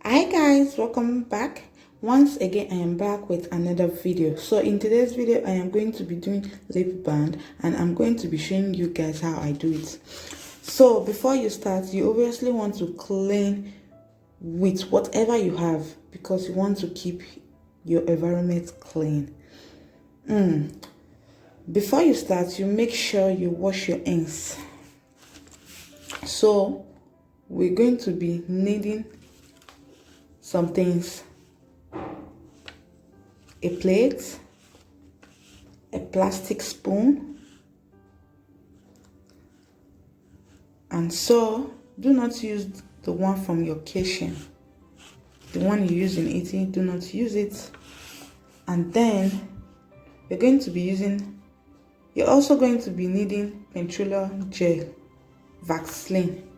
Hi guys, welcome back. Once again I am back with another video. So in today's video I am going to be doing lip band and I'm going to be showing you guys how I do it. So before you start, you obviously want to clean with whatever you have because you want to keep your environment clean. Before you start, you make sure you wash your hands. So we're going to be needing some things: a plate, a plastic spoon, and so do not use the one from your kitchen. The one you use in eating, do not use it. And then you're also going to be needing petroleum gel, Vaseline.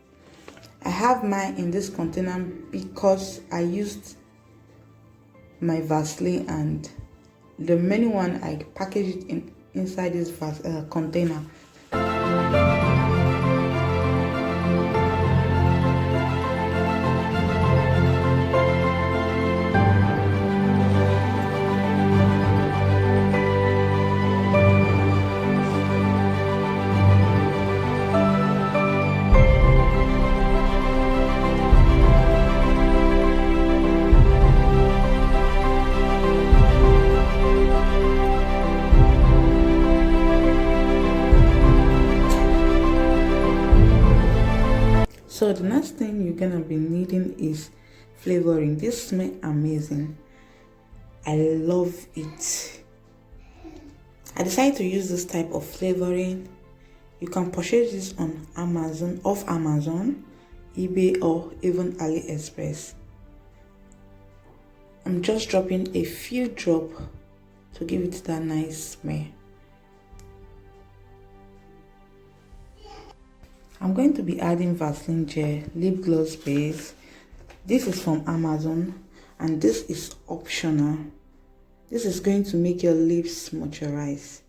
I have mine in this container because I used my Vaseline and the main one I packaged it inside this container. So the next thing you're gonna be needing is flavoring. This smells amazing. I love it. I decided to use this type of flavoring. You can purchase this on Amazon, eBay, or even AliExpress. I'm just dropping a few drops to give it that nice smell. I'm going to be adding Vaseline gel, lip gloss base. This is from Amazon and this is optional. This is going to make your lips moisturize.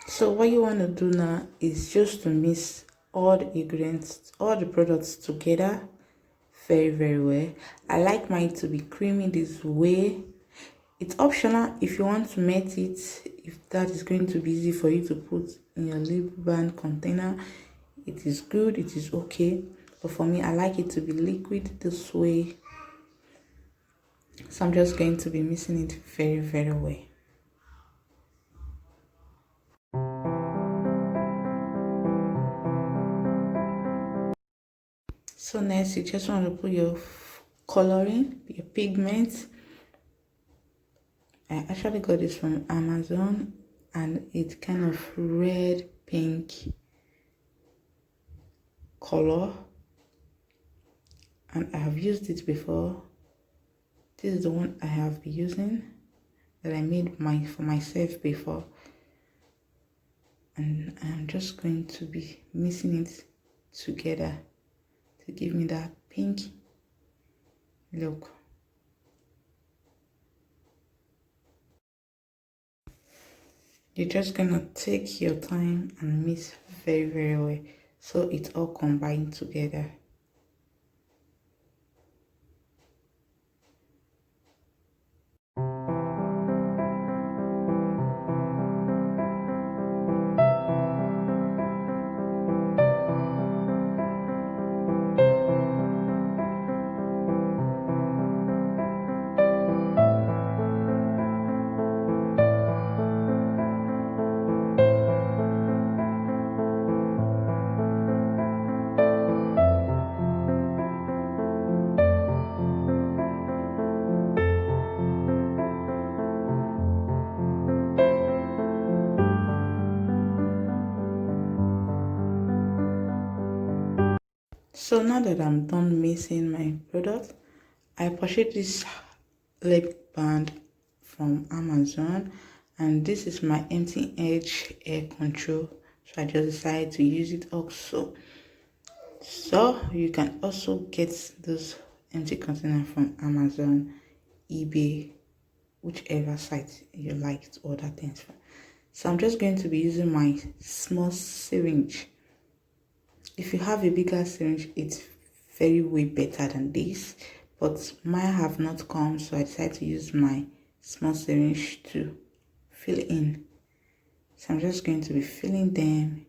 So what you want to do now is just to mix all the ingredients, all the products together very well. I like mine to be creamy this way. It's optional if you want to melt it, if that is going to be easy for you to put in your lip balm container. It is good, it is okay, but for me I like it to be liquid this way. So I'm just going to be mixing it very well. So next, you just want to put your coloring, your pigment. I actually got this from Amazon and it's kind of red pink color, and I have used it before. This is the one I have been using that I made for myself before, and I'm just going to be mixing it together to give me that pink look. You're just gonna take your time and mix very well so it's all combined together. So now that I'm done mixing my product, I purchased this lip band from Amazon, and this is my empty edge hair control, so I just decided to use it also. So you can also get those empty container from Amazon, eBay, whichever site you like to order things from. So I'm just going to be using my small syringe. If you have a bigger syringe, it's very way better than this, but mine have not come, so I decided to use my small syringe to fill in. So I'm just going to be filling them,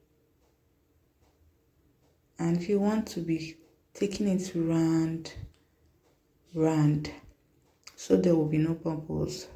and you want to be taking it round so there will be no bubbles.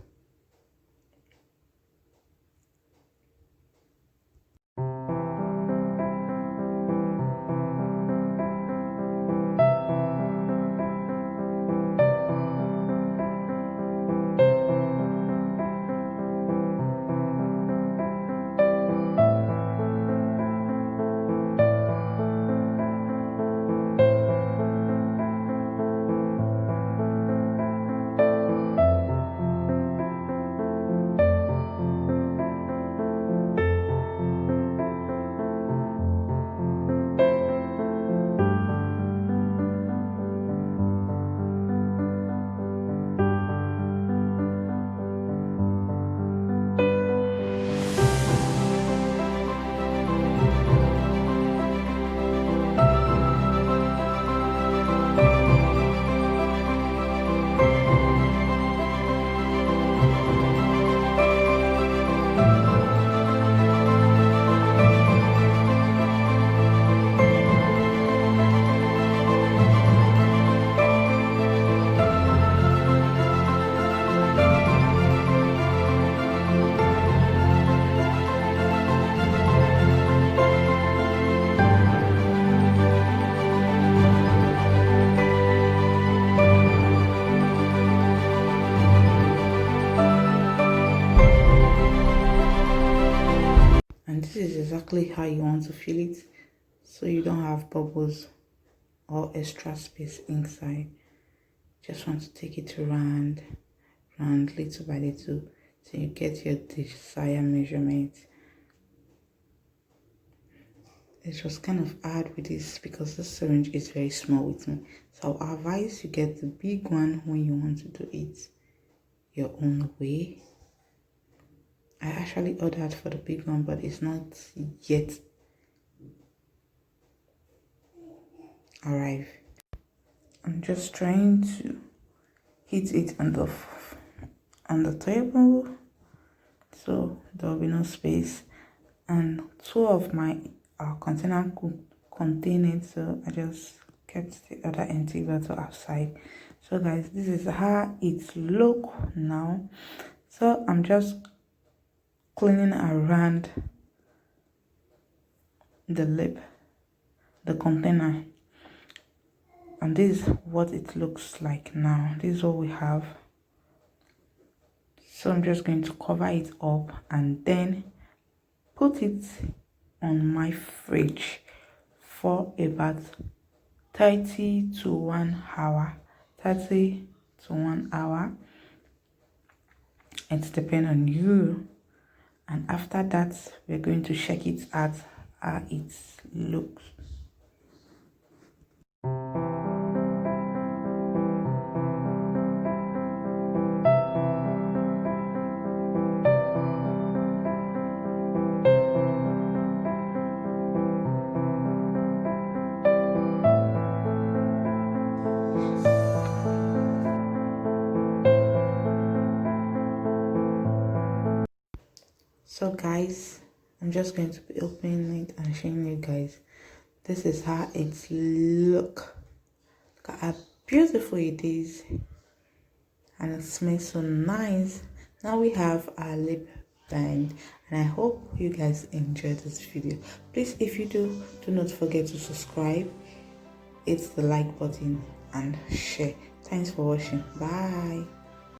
And this is exactly how you want to fill it, so you don't have bubbles or extra space inside. Just want to take it round little by little till you get your desired measurement. It was kind of hard with this because this syringe is very small with me, so I'll advise you get the big one when you want to do it your own way. I actually ordered for the big one, but it's not yet arrived. I'm just trying to hit it on the table so there will be no space, and two of my container could contain it, so I just kept the other empty bottle outside. So guys, this is how it look now. So I'm just cleaning around the lip, the container, and this is what it looks like now. This is what we have. So I'm just going to cover it up and then put it on my fridge for about 30 to 1 hour. 30 to 1 hour. It depends on you. And after that, we're going to check it out how it looks. So guys, I'm just going to be opening it and showing you guys. This is how it look. Look at how beautiful it is, and it smells so nice. Now we have our lip band, and I hope you guys enjoyed this video. Please, if you do not forget to subscribe, hit the like button and share. Thanks for watching. Bye.